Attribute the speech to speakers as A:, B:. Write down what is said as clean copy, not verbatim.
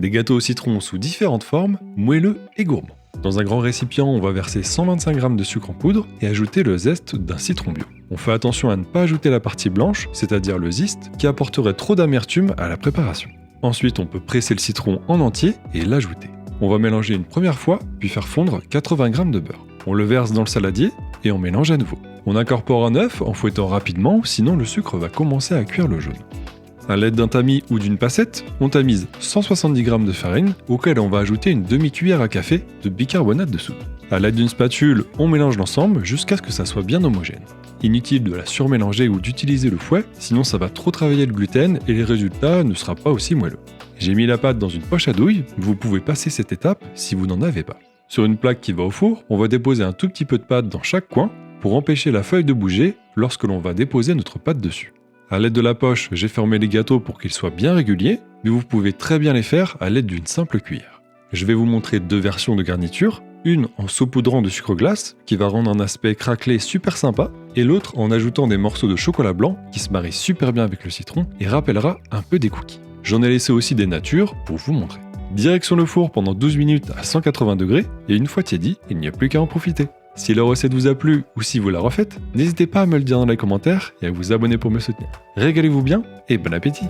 A: Des gâteaux au citron sous différentes formes, moelleux et gourmands. Dans un grand récipient, on va verser 125 g de sucre en poudre et ajouter le zeste d'un citron bio. On fait attention à ne pas ajouter la partie blanche, c'est-à-dire le zeste, qui apporterait trop d'amertume à la préparation. Ensuite, on peut presser le citron en entier et l'ajouter. On va mélanger une première fois, puis faire fondre 80 g de beurre. On le verse dans le saladier et on mélange à nouveau. On incorpore un œuf en fouettant rapidement, sinon le sucre va commencer à cuire le jaune. À l'aide d'un tamis ou d'une passette, on tamise 170 g de farine, auquel on va ajouter une demi-cuillère à café de bicarbonate de soude. À l'aide d'une spatule, on mélange l'ensemble jusqu'à ce que ça soit bien homogène. Inutile de la surmélanger ou d'utiliser le fouet, sinon ça va trop travailler le gluten et le résultat ne sera pas aussi moelleux. J'ai mis la pâte dans une poche à douille, vous pouvez passer cette étape si vous n'en avez pas. Sur une plaque qui va au four, on va déposer un tout petit peu de pâte dans chaque coin pour empêcher la feuille de bouger lorsque l'on va déposer notre pâte dessus. À l'aide de la poche, j'ai formé les gâteaux pour qu'ils soient bien réguliers, mais vous pouvez très bien les faire à l'aide d'une simple cuillère. Je vais vous montrer deux versions de garniture, une en saupoudrant de sucre glace, qui va rendre un aspect craquelé super sympa, et l'autre en ajoutant des morceaux de chocolat blanc, qui se marient super bien avec le citron et rappellera un peu des cookies. J'en ai laissé aussi des natures pour vous montrer. Direction le four pendant 12 minutes à 180 degrés, et une fois tiédi, il n'y a plus qu'à en profiter. Si la recette vous a plu ou si vous la refaites, n'hésitez pas à me le dire dans les commentaires et à vous abonner pour me soutenir. Régalez-vous bien et bon appétit!